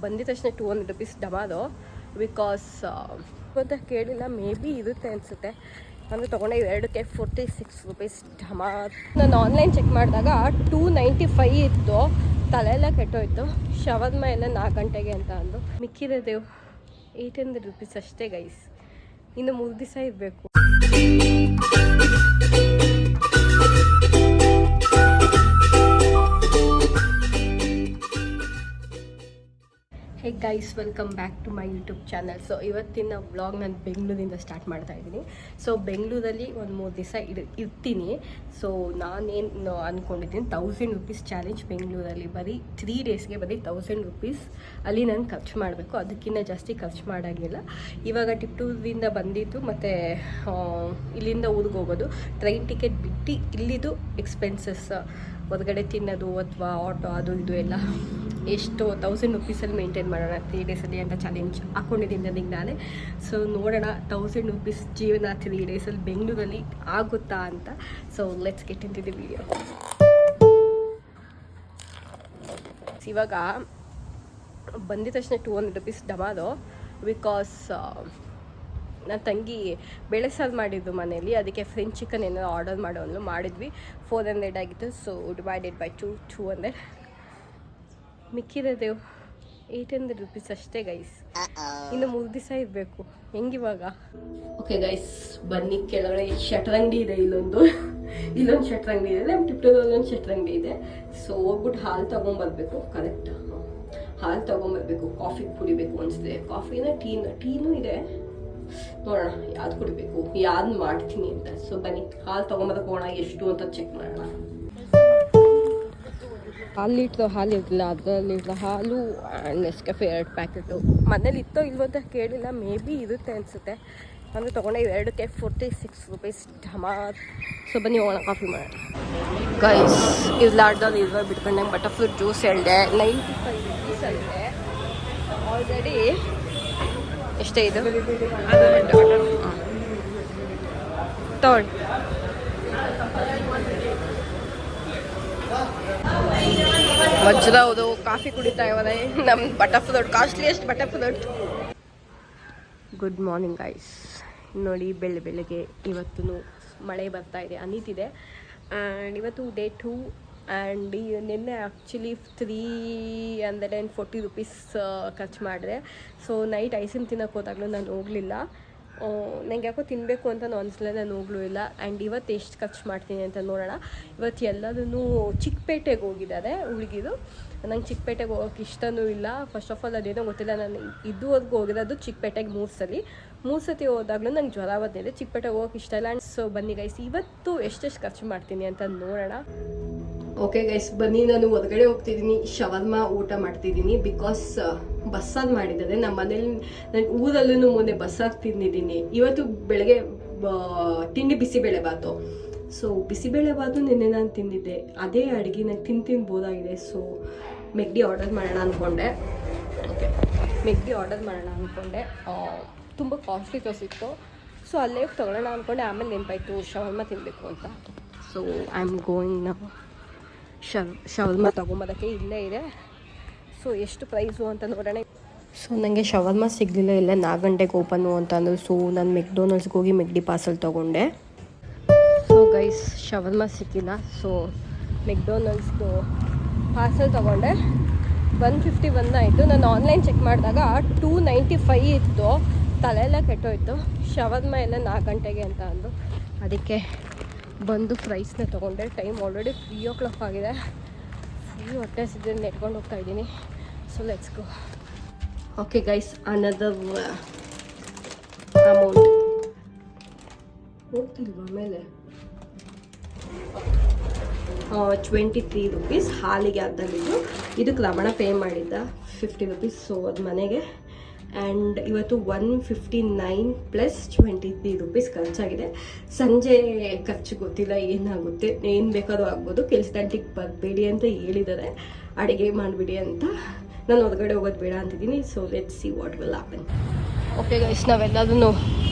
ಬಂದಿದ ತಕ್ಷಣ 200 rupees ಡಮಾದು because ಅಂತ ಕೇಳಿಲ್ಲ, ಮೇ ಬಿ ಇರುತ್ತೆ ಅನಿಸುತ್ತೆ. ಅಂದರೆ ತೊಗೊಂಡೆ ಎರಡಕ್ಕೆ 46 rupees ಡಮಾ. ನಾನು ಆನ್ಲೈನ್ ಚೆಕ್ ಮಾಡಿದಾಗ 295 ಇತ್ತು. ತಲೆಯೆಲ್ಲ ಕೆಟ್ಟೋಯ್ತು. ಶವರ್ಮ ಎಲ್ಲ 4 ಗಂಟೆಗೆ ಅಂತ ಅಂದು ಮಿಕ್ಕಿರೋದೇವು 800 rupees ಅಷ್ಟೇ ಗೈಸ್. ಇನ್ನು 3 ದಿವಸ ಇರಬೇಕು. Hey guys, welcome back to my YouTube channel. So ಇವತ್ತಿನ ವ್ಲಾಗ್ ನಾನು ಬೆಂಗಳೂರಿಂದ ಸ್ಟಾರ್ಟ್ ಮಾಡ್ತಾ ಇದ್ದೀನಿ. ಸೊ ಬೆಂಗಳೂರಲ್ಲಿ ಒಂದು 3 ದಿವಸ ಇರ್ತೀನಿ. ಸೊ ನಾನೇನು ಅಂದ್ಕೊಂಡಿದ್ದೀನಿ 1000 rupees ಚಾಲೆಂಜ್ ಬೆಂಗಳೂರಲ್ಲಿ. ಬರೀ 3 ಡೇಸ್ಗೆ ಬರೀ 1000 rupees ಅಲ್ಲಿ ನಾನು ಖರ್ಚು ಮಾಡಬೇಕು. ಅದಕ್ಕಿಂತ ಜಾಸ್ತಿ ಖರ್ಚು ಮಾಡೋಂಗಿಲ್ಲ. ಇವಾಗ ಟಿಪ್ಟೂರಿಂದ ಬಂದಿದ್ದು ಮತ್ತು ಇಲ್ಲಿಂದ ಊರಿಗೆ ಹೋಗೋದು, ಟ್ರೈನ್ ಟಿಕೆಟ್ ಬಿಟ್ಟು ಇಲ್ಲಿದ್ದು ಎಕ್ಸ್ಪೆನ್ಸಸ್, ಹೊರಗಡೆ ತಿನ್ನೋದು ಅಥವಾ ಆಟೋ ಅದು ಇದು ಎಲ್ಲ ಎಷ್ಟು 1000 rupeesಲ್ಲಿ ಮೇಂಟೈನ್ ಮಾಡೋಣ 3 ಡೇಸಲ್ಲಿ ಅಂತ ಚಾಲೆಂಜ್ ಹಾಕ್ಕೊಂಡಿದ್ದೀನಿ ನನಗೆ ನಾನೇ. ಸೊ ನೋಡೋಣ 1000 rupees ಜೀವನ 3 ಡೇಸಲ್ಲಿ ಬೆಂಗಳೂರಲ್ಲಿ ಆಗುತ್ತಾ ಅಂತ. So let's get into the video. ಇವಾಗ ಬಂದಿದ ತಕ್ಷಣ 200 rupees ಡಮಾದು ಬಿಕಾಸ್ ನನ್ನ ತಂಗಿ ಬೇಳೆ ಸಾರು ಮಾಡಿದ್ದು ಮನೇಲಿ. ಅದಕ್ಕೆ ಫ್ರೆಂಚ್ ಚಿಕನ್ ಏನಾದ್ರು ಆರ್ಡರ್ ಮಾಡೋನು ಮಾಡಿದ್ವಿ. 400 ಆಗಿತ್ತು. So divided by 200. ಮಿಕ್ಕಿರೋದೇವು 800 rupees ಅಷ್ಟೇ ಗೈಸ್. ಇನ್ನು 3 ದಿವಸ ಇರಬೇಕು. ಹೆಂಗಿವಾಗ? ಓಕೆ ಗೈಸ್, ಬನ್ನಿ ಕೆಳಗಡೆ ಶಟ್ರಂಗಡಿ ಇದೆ. ಇಲ್ಲೊಂದು ಶಟ್ರಂಗಡಿ ಇದೆ. ನಮ್ಮ ಟಿಪ್ಟೂರಲ್ಲಿ ಒಂದು ಶಟ್ರಂಗಡಿ ಇದೆ. ಸೊ ಹೋಗ್ಬಿಟ್ಟು ಹಾಲು ತೊಗೊಂಬರ್ಬೇಕು. ಕರೆಕ್ಟ್ ಹಾಲು ತೊಗೊಂಬರ್ಬೇಕು. ಕಾಫಿ ಕುಡಿಬೇಕು ಅನಿಸ್ತಿದೆ. ಕಾಫಿನ ಟೀನೂ ಇದೆ. ನೋಡೋಣ ಯಾವ್ದು ಕುಡಿಬೇಕು, ಯಾವ್ದು ಮಾಡ್ತೀನಿ ಅಂತ. ಸೊ ಬನ್ನಿ ಹಾಲು ತೊಗೊಂಬರಕ್ಕೆ ಹೋಗೋಣ. ಎಷ್ಟು ಅಂತ ಚೆಕ್ ಮಾಡೋಣ. ಹಾಲು ಇರಲಿಲ್ಲ, ಅದರಲ್ಲಿ ಹಾಲು ಆ್ಯಂಡ್ ನೆಸ್ಕೆಫೆ 2 ಪ್ಯಾಕೆಟು. ಮನೇಲಿ ಇತ್ತೋ ಇಲ್ವೋ ಅಂತ ಕೇಳಿಲ್ಲ, ಮೇ ಬಿ ಇರುತ್ತೆ ಅನಿಸುತ್ತೆ. ಅಂದರೆ ತೊಗೊಂಡೆ ಎರಡಕ್ಕೆ 46 rupees ಡಮಾ. ಸೊ ಬನ್ನಿ ಹೋಗೋಣ, ಕಾಫಿ ಮಾಡೋಣ. ಗೈಸ್, ಇರ್ಲಾರ್ದಲ್ಲಿ ಇಲ್ವ ಬಿಟ್ಕೊಂಡಂಗೆ ಬಟರ್ಫ್ರೂಟ್ ಜ್ಯೂಸ್ ಹೇಳಿದೆ 95 rupees ಅಲ್ಲಿದೆ. ಆಲ್ರೆಡಿ ಎಷ್ಟೇ ಇದು ತಗೊಳ್ಳಿ. ವಜ್ರ ಹೌದು, ಕಾಫಿ ಕುಡಿತಾ ಇವಾಗ ನಮ್ಮ butter fruit costliest butter fruit. Good morning guys. ನೋಡಿ ಬೆಳಗ್ಗೆ ಇವತ್ತು ಮಳೆ ಬರ್ತಾ ಇದೆ, ಅನಿತಿದೆ. ಆ್ಯಂಡ್ ಇವತ್ತು ಡೇ 2. ಆ್ಯಂಡ್ ನಿನ್ನೆ ಆ್ಯಕ್ಚುಲಿ 340 rupees ಖರ್ಚು ಮಾಡಿದೆ. ಸೊ ನೈಟ್ ಐಸ್ ಕ್ರೀಮ್ ತಿನ್ನೋಕೆ ಹೋದಾಗಲೂ ನಾನು ಹೋಗಲಿಲ್ಲ. ನಂಗೆ ಯಾಕೋ ತಿನ್ನಬೇಕು ಅಂತ ಅನಿಸಲಿಲ್ಲ, ನಾನು ಹೋಗ್ಲೂ ಇಲ್ಲ. ಆ್ಯಂಡ್ ಇವತ್ತು ಎಷ್ಟು ಖರ್ಚು ಮಾಡ್ತೀನಿ ಅಂತ ನೋಡೋಣ. ಇವತ್ತು ಎಲ್ಲದೂ ಚಿಕ್ಕಪೇಟೆಗೆ ಹೋಗಿದ್ದಾರೆ ಹುಡುಗಿದು. ನಂಗೆ ಚಿಕ್ಕಪೇಟೆಗೆ ಹೋಗೋಕೆ ಇಷ್ಟನೂ ಇಲ್ಲ. ಫಸ್ಟ್ ಆಫ್ ಆಲ್ ಅದೇನೋ ಗೊತ್ತಿಲ್ಲ, ನಾನು ಇದುವರೆಗೂ ಹೋಗಿರೋದು ಚಿಕ್ಕಪೇಟೆಗೆ 3 ಸತಿ ಹೋದಾಗಲೂ ನಂಗೆ ಜ್ವರ ಬಂದಿದೆ. ಚಿಕ್ಕಪೇಟೆಗೆ ಹೋಗೋಕೆ ಇಷ್ಟ ಇಲ್ಲ. ಆ್ಯಂಡ್ ಸೊ ಬನ್ನಿ ಗೈಸ್, ಇವತ್ತು ಎಷ್ಟೆಷ್ಟು ಖರ್ಚು ಮಾಡ್ತೀನಿ ಅಂತ ನೋಡೋಣ. ಓಕೆ ಗೈಸ್, ಬನ್ನಿ ನಾನು ಹೊರಗಡೆ ಹೋಗ್ತಿದ್ದೀನಿ. ಶವರ್ಮ ಊಟ ಮಾಡ್ತಿದ್ದೀನಿ. ಬಿಕಾಸ್ ಬಸ್ಸಾರು ಮಾಡಿದ್ದಾರೆ ನಮ್ಮ ಮನೇಲಿ. ನಾನು ಊರಲ್ಲೂ ಮೊನ್ನೆ ಬಸ್ಸಾರು ತಿಂದಿದ್ದೀನಿ. ಇವತ್ತು ಬೆಳಗ್ಗೆ ತಿಂಡಿ ಬಿಸಿಬೇಳೆ ಬಾತು. ಸೊ ಬಿಸಿಬೇಳೆ ಬಾತು ನಿನ್ನೆ ನಾನು ತಿಂದಿದ್ದೆ. ಅದೇ ಅಡುಗೆ ನಂಗೆ ತಿನ್ಬೋದಾಗಿದೆ. ಸೊ ಮೆಗ್ಡಿ ಆರ್ಡರ್ ಮಾಡೋಣ ಅಂದ್ಕೊಂಡೆ. ಓಕೆ, ಮೆಗ್ಡಿ ಆರ್ಡರ್ ಮಾಡೋಣ ಅಂದ್ಕೊಂಡೆ. ತುಂಬ ಕಾಸ್ಟ್ಲಿ ತೋರಿಸಿತ್ತು. ಸೊ ಅಲ್ಲೇ ತೊಗೊಳ್ಳೋಣ ಅಂದ್ಕೊಂಡೆ. ಆಮೇಲೆ ನೆನಪಾಯಿತು ಶವರ್ಮ ತಿನ್ನಬೇಕು ಅಂತ. ಸೊ ಐ ಆಮ್ ಗೋಯಿಂಗ್ ನಾವು ಶವರ್ಮ ತೊಗೊಂಬರೋಕ್ಕೆ. ಇಲ್ಲೇ ಇದೆ. ಸೊ ಎಷ್ಟು ಪ್ರೈಸು ಅಂತ ನೋಡೋಣ. ಸೊ ನನಗೆ ಶವರ್ಮ ಸಿಗಲಿಲ್ಲ. ಇಲ್ಲ 4 ಗಂಟೆಗೆ ಓಪನು ಅಂತ ಅಂದರು. ಸೊ ನಾನು ಮೆಕ್ಡೊನಾಲ್ಡ್ಸ್ಗೆ ಹೋಗಿ ಮೆಗ್ಡಿ ಪಾರ್ಸಲ್ ತೊಗೊಂಡೆ. ಸೊ ಗೈಸ್, ಶವರ್ಮ ಸಿಕ್ಕಿಲ್ಲ. ಸೊ ಮೆಕ್ಡೊನಾಲ್ಡ್ಸ್ದು ಪಾರ್ಸಲ್ ತೊಗೊಂಡೆ. 151 ಆಯಿತು. ನಾನು ಆನ್ಲೈನ್ ಚೆಕ್ ಮಾಡಿದಾಗ 295 ಇತ್ತು. ತಲೆಯೆಲ್ಲ ಕೆಟ್ಟೋಯ್ತು. ಶವರ್ಮ ಎಲ್ಲ 4 ಗಂಟೆಗೆ ಅಂತ ಅಂದು ಅದಕ್ಕೆ ಬಂದು ಪ್ರೈಸ್ನ ತೊಗೊಂಡೆ. ಟೈಮ್ ಆಲ್ರೆಡಿ 3 o'clock ಆಗಿದೆ. ಫುಲ್ ಹೊಟ್ಟೆ ಸಿದ್ದರೆ ನೆಟ್ಕೊಂಡು ಹೋಗ್ತಾ ಇದ್ದೀನಿ. So let's go. Okay guys, another amount ಹೋಗ್ತಿಲ್ವಾ ಮೇಲೆ 23 rupees ಹಾಲಿಗೆ ಅರ್ಧಲ್ಲಿದ್ದು. ಇದಕ್ಕೆ ರಮಣ ಪೇ ಮಾಡಿದ್ದ 50 rupees. ಸೊ ಅದು ಮನೆಗೆ. ಆ್ಯಂಡ್ ಇವತ್ತು 159 + 23 rupees ಖರ್ಚಾಗಿದೆ. ಸಂಜೆ ಖರ್ಚು ಗೊತ್ತಿಲ್ಲ ಏನಾಗುತ್ತೆ, ಏನು ಬೇಕಾದ್ರೂ ಆಗ್ಬೋದು. ಕೆಲಸದಂಟಿಗೆ ಬರಬೇಡಿ ಅಂತ ಹೇಳಿದ್ದಾರೆ, ಅಡುಗೆ ಮಾಡಿಬಿಡಿ ಅಂತ. ನಾನು ಹೊರಗಡೆ ಹೋಗೋದು ಬೇಡ ಅಂತಿದ್ದೀನಿ. So let's see what will happen. Okay guys, ನಾವೆಲ್ಲದೂ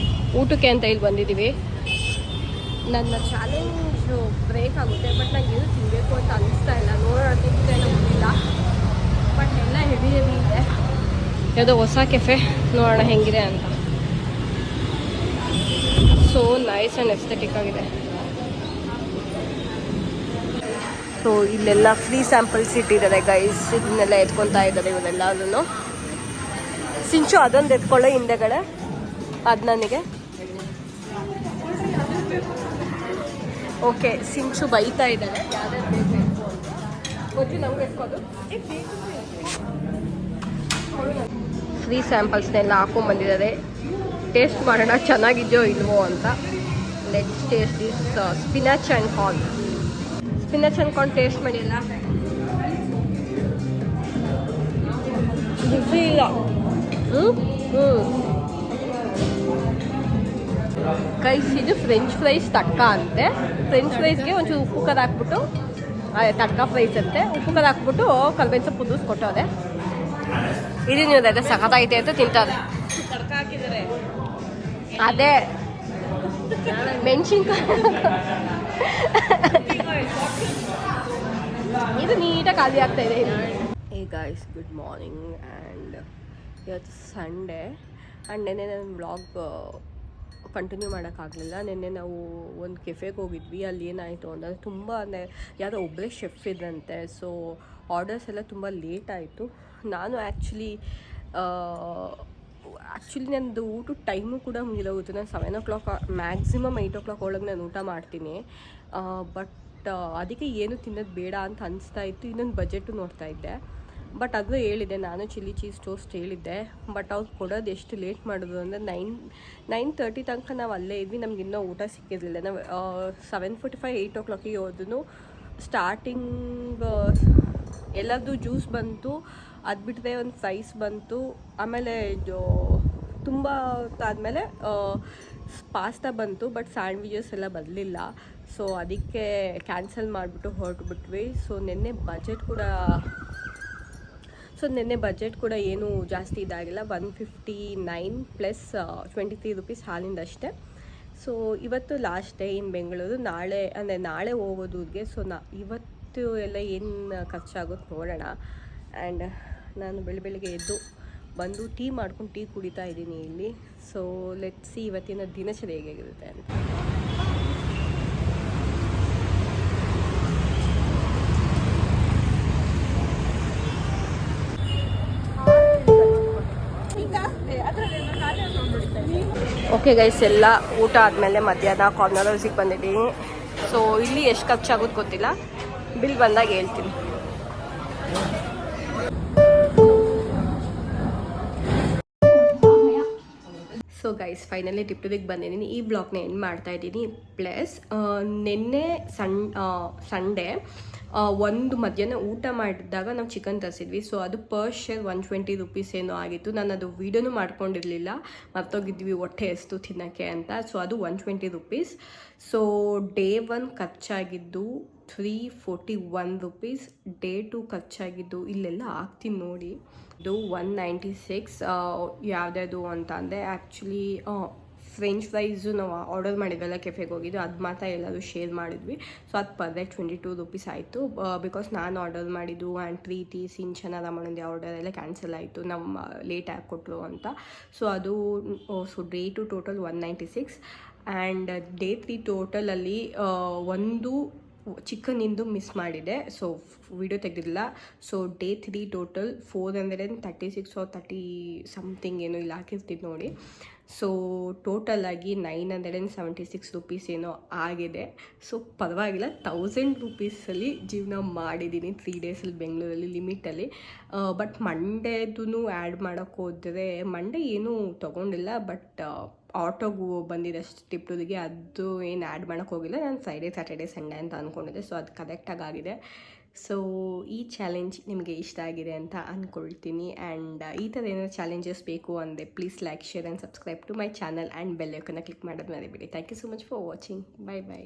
ಊಟಕ್ಕೆ ಅಂತ ಇಲ್ಲಿ ಬಂದಿದ್ದೀವಿ. ನನ್ನ ಚಾಲೆಂಜು ಬ್ರೇಕ್ ಆಗುತ್ತೆ. ಬಟ್ ನಂಗೆ ಏನು ತಿನ್ನಬೇಕು ಅಂತ ಅನ್ನಿಸ್ತಾ ಇಲ್ಲ. ನೋಡೋಣ, ತಿಂತೇನೋ ಗೊತ್ತಿಲ್ಲ. ಬಟ್ ಎಲ್ಲ ಹೆವಿ ಇದೆ. ಯಾವುದೋ ಹೊಸ ಕೆಫೆ, ನೋಡೋಣ ಹೆಂಗಿದೆ ಅಂತ. ಸೊ ನೈಸ್ ಆ್ಯಂಡ್ ಎಸ್ಥೆಟಿಕ್ ಆಗಿದೆ. ಸೊ ಇಲ್ಲೆಲ್ಲ ಫ್ರೀ ಸ್ಯಾಂಪಲ್ಸ್ ಇಟ್ಟಿದ್ದಾರೆ ಗೈಸ್. ಇದನ್ನೆಲ್ಲ ಎತ್ಕೊತಾ ಇದ್ದಾರೆ ಇವರೆಲ್ಲರೂ. ಸಿಂಚು ಅದೊಂದು ಎತ್ಕೊಳ್ಳೋ ಹಿಂದೆಗಡೆ, ಅದು ನನಗೆ. ಓಕೆ, ಸಿಂಚು ಬೈತಾ ಇದ್ದಾಳೆ ಯಾವ್ದಾದ್ರು ಬೇಕು ಎತ್ಕೊ ಅಂತ. ಗೊತ್ತಿ ನಮ್ಗೆ ಎತ್ಕೋದು. ಫ್ರೀ ಸ್ಯಾಂಪಲ್ಸ್ನೆಲ್ಲ ಹಾಕೊಂಡ್ಬಂದಿದ್ದಾರೆ. ಟೇಸ್ಟ್ ಮಾಡೋಣ ಚೆನ್ನಾಗಿದೆಯೋ ಇಲ್ವೋ ಅಂತ. Let's taste this spinach and corn. Spinach and corn taste ಮಾಡಿಲ್ಲ, ರುಚಿ ಇಲ್ಲ. ಗೈಸ್, ಇದು ಫ್ರೆಂಚ್ ಫ್ರೈಸ್ ತಡ್ಕ ಅಂತೆ. ಫ್ರೆಂಚ್ ಫ್ರೈಸ್ಗೆ ಒಂಚೂರು ಉಪ್ಪು ಖಾರ ಹಾಕ್ಬಿಟ್ಟು, ತಡ್ಕ ಫ್ರೈಸ್ ಅಂತೆ, ಉಪ್ಪು ಖಾರ ಹಾಕ್ಬಿಟ್ಟು ಕಲ್ಬೇನ್ ಸೊಪ್ಪು ಉದುರಿಸಿ ಕೊಟ್ಟವ್ರೆ. ಇದು ನೀವು ಅದೇ ಸಖತ್ತೈತೆ ಅಂತ ತಿಂತಾರೆ. ತಡ್ಕ ಹಾಕಿದ್ದಾರೆ, ಅದೇ ಮೆಣಸಿನ್ಕಾಯಿ. ಇದು ನೀಟಾಗಿ ಖಾಲಿ ಆಗ್ತಾ ಇದೆ. Hey guys, good morning. And ಇವತ್ತು ಸಂಡೇ. ಆ್ಯಂಡ್ ನೆನ್ನೆ ನನ್ನ ವ್ಲಾಗ್ ಕಂಟಿನ್ಯೂ ಮಾಡೋಕ್ಕಾಗಲಿಲ್ಲ. ನಿನ್ನೆ ನಾವು ಒಂದು ಕೆಫೆಗೆ ಹೋಗಿದ್ವಿ. ಅಲ್ಲಿ ಏನಾಯಿತು ಅಂದರೆ ತುಂಬ ಯಾವುದೋ ಒಬ್ಬರೇ ಶೆಫ್ ಇದ್ದಂತೆ. ಸೊ ಆರ್ಡರ್ಸ್ ಎಲ್ಲ ತುಂಬ ಲೇಟ್ ಆಯಿತು. ನಾನು ಆ್ಯಕ್ಚುಲಿ ನನ್ನದು ಊಟದ ಟೈಮು ಕೂಡ ಮುಗಿದೋಗುತ್ತೆ. ನಾನು 7 o'clock ಮ್ಯಾಕ್ಸಿಮಮ್ 8 o'clock ಒಳಗೆ ನಾನು ಊಟ ಮಾಡ್ತೀನಿ. ಬಟ್ ಅದಕ್ಕೆ ಏನು ತಿನ್ನೋದು ಬೇಡ ಅಂತ ಅನಿಸ್ತಾ ಇತ್ತು. ಇನ್ನೊಂದು ಬಜೆಟು ನೋಡ್ತಾ ಇದ್ದೆ. ಬಟ್ ಅದು ಹೇಳಿದೆ, ನಾನು ಚಿಲ್ಲಿ ಚೀಸ್ ಟೋಸ್ಟ್ ಹೇಳಿದ್ದೆ. ಬಟ್ ಅವ್ರು ಕೊಡೋದು ಎಷ್ಟು ಲೇಟ್ ಮಾಡೋದು ಅಂದರೆ 9:30 ತನಕ ನಾವು ಅಲ್ಲೇ ಇದ್ವಿ. ನಮ್ಗೆ ಇನ್ನೂ ಊಟ ಸಿಕ್ಕಿರಲಿಲ್ಲ. ನಾವು 7:45 8 o'clock ಹೋದ್ರೂ ಸ್ಟಾರ್ಟಿಂಗ್ ಎಲ್ಲದೂ ಜ್ಯೂಸ್ ಬಂತು, ಅದು ಬಿಟ್ಟರೆ ಒಂದು ಫ್ರೈಸ್ ಬಂತು. ಆಮೇಲೆ ತುಂಬ ಆದಮೇಲೆ ಪಾಸ್ತಾ ಬಂತು. ಬಟ್ ಸ್ಯಾಂಡ್ವಿಚಸ್ ಎಲ್ಲ ಬರಲಿಲ್ಲ. ಸೊ ಅದಕ್ಕೆ ಕ್ಯಾನ್ಸಲ್ ಮಾಡಿಬಿಟ್ಟು ಹೊರಟುಬಿಟ್ವಿ. ಸೊ ನೆನ್ನೆ ಬಜೆಟ್ ಕೂಡ ಏನೂ ಜಾಸ್ತಿ ಇದಾಗಿಲ್ಲ. 159 ಪ್ಲಸ್ 23 rupees ಹಾಲಿಂದ ಅಷ್ಟೇ. ಸೊ ಇವತ್ತು ಲಾಸ್ಟ್ ಡೇ ಇನ್ ಬೆಂಗಳೂರು. ನಾಳೆ ಹೋಗೋದೂರಿಗೆ. ಸೊ ಇವತ್ತು ಎಲ್ಲ ಏನು ಖರ್ಚಾಗುತ್ತೆ ನೋಡೋಣ. ಆ್ಯಂಡ್ ನಾನು ಬೆಳಿಗ್ಗೆ ಎದ್ದು ಬಂದು ಟೀ ಮಾಡ್ಕೊಂಡು ಟೀ ಕುಡಿತಾ ಇದ್ದೀನಿ ಇಲ್ಲಿ. ಸೊ ಲೆಟ್ಸ್ ಸಿ ಇವತ್ತಿನ ದಿನಚರಿ ಹೇಗಿರುತ್ತೆ ಅಂತ. ಓಕೆ ಗೈಸ್, ಎಲ್ಲ ಊಟ ಆದಮೇಲೆ ಮಧ್ಯಾಹ್ನ ಕಾರ್ನರ್ ಹೌಸಿಗೆ ಬಂದಿದ್ದೀನಿ. ಸೊ ಇಲ್ಲಿ ಎಷ್ಟು ಖರ್ಚಾಗೋದು ಗೊತ್ತಿಲ್ಲ, ಬಿಲ್ ಬಂದಾಗ ಹೇಳ್ತೀನಿ. ಸೊ ಗೈಸ್, ಫೈನಲಿ ಟಿಪ್ಟೂರಿಗೆ ಬಂದಿದ್ದೀನಿ. ಈ ಬ್ಲಾಗ್ನ ಎಂಡ್ ಮಾಡ್ತಾಯಿದ್ದೀನಿ. ಪ್ಲಸ್ ನಿನ್ನೆ ಸಂಡೇ ಒಂದು ಮಧ್ಯಾಹ್ನ ಊಟ ಮಾಡಿದಾಗ ನಾವು ಚಿಕನ್ ತರಿಸಿದ್ವಿ. ಸೊ ಅದು ಪರ್ ಶೇರ್ 120 rupees ಏನೋ ಆಗಿತ್ತು. ನಾನು ಅದು ವೀಡಿಯೋನೂ ಮಾಡ್ಕೊಂಡಿರಲಿಲ್ಲ, ಮರ್ತೋಗಿದ್ವಿ ಹೊಟ್ಟೆ ಎಷ್ಟು ತಿನ್ನೋಕ್ಕೆ ಅಂತ. ಸೊ ಅದು 120 rupees. So day 1 ಖರ್ಚಾಗಿದ್ದು 341 rupees. Day 2 ಖರ್ಚಾಗಿದ್ದು ಇಲ್ಲೆಲ್ಲ ಹಾಕ್ತೀನಿ ನೋಡಿ, ಇದು 196. ಯಾವುದ್ಯಾವುದು ಅಂತ ಅಂದರೆ ಆ್ಯಕ್ಚುಲಿ ಫ್ರೆಂಚ್ ಫ್ರೈಸು ನಾವು ಆರ್ಡರ್ ಮಾಡಿದ್ವಲ್ಲ ಕೆಫೆಗೆ ಹೋಗಿದ್ದು, ಅದು ಮಾತ್ರ ಎಲ್ಲರೂ ಶೇರ್ ಮಾಡಿದ್ವಿ. ಸೊ ಅದು ಪರ್ ಡೇ 22 rupees ಆಯಿತು. ಬಿಕಾಸ್ ನಾನು ಆರ್ಡರ್ ಮಾಡಿದ್ದು ಆ್ಯಂಡ್ ಪ್ರೀತಿ, ಸಿಂಚನ, ರಮಣಂದು ಆರ್ಡರ್ ಎಲ್ಲ ಕ್ಯಾನ್ಸಲ್ ಆಯಿತು, ನಮ್ಮ ಲೇಟ್ ಆಗಿ ಕೊಟ್ಟರು ಅಂತ. ಸೊ ಅದು ಡೇ 2 ಟೋಟಲ್ 196. ಆ್ಯಂಡ್ ಡೇ 3 ಟೋಟಲಲ್ಲಿ ಒಂದು ಚಿಕನಿಂದು ಮಿಸ್ ಮಾಡಿದೆ. ಸೊ ವಿಡಿಯೋ ತೆಗೆದಿಲ್ಲ. So day 3 total 436 or 30 something ಏನೋ ಇಲ್ಲಿ ಹಾಕಿರ್ತೀನಿ ನೋಡಿ. ಸೊ ಟೋಟಲಾಗಿ 976 rupees ಏನೋ ಆಗಿದೆ. ಸೊ ಪರವಾಗಿಲ್ಲ, 1000 rupeesಲ್ಲಿ ಜೀವನ ಮಾಡಿದ್ದೀನಿ 3 ಡೇಸಲ್ಲಿ ಬೆಂಗಳೂರಲ್ಲಿ ಲಿಮಿಟಲ್ಲಿ. ಬಟ್ ಮಂಡೇದೂ ಆ್ಯಡ್ ಮಾಡೋಕ್ಕೆ ಹೋದರೆ ಮಂಡೇ ಏನೂ ತೊಗೊಂಡಿಲ್ಲ. ಬಟ್ ಆಟೋಗೂ ಬಂದಿದ್ದಷ್ಟು ಟಿಪ್ಟೂರಿಗೆ ಅದು ಏನು ಆ್ಯಡ್ ಮಾಡೋಕ್ಕೆ ಹೋಗಿಲ್ಲ. ನಾನು ಫ್ರೈಡೇ ಸ್ಯಾಟರ್ಡೇ ಸಂಡೇ ಅಂತ ಅಂದ್ಕೊಂಡಿದ್ದೆ. ಸೊ ಅದು ಕರೆಕ್ಟಾಗಿ ಆಗಿದೆ. ಸೊ ಈ ಚಾಲೆಂಜ್ ನಿಮಗೆ ಇಷ್ಟ ಆಗಿದೆ ಅಂತ ಅಂದ್ಕೊಳ್ತೀನಿ. ಆ್ಯಂಡ್ ಈ ಥರ ಏನಾದ್ರು ಚಾಲೆಂಜಸ್ ಬೇಕು ಅಂದರೆ please like, share and subscribe to my channel and bell ಐಕಾನ್ನ ಕ್ಲಿಕ್ ಮಾಡೋದು ಮರಿಬೇಡಿ. Thank you so much for watching. Bye by.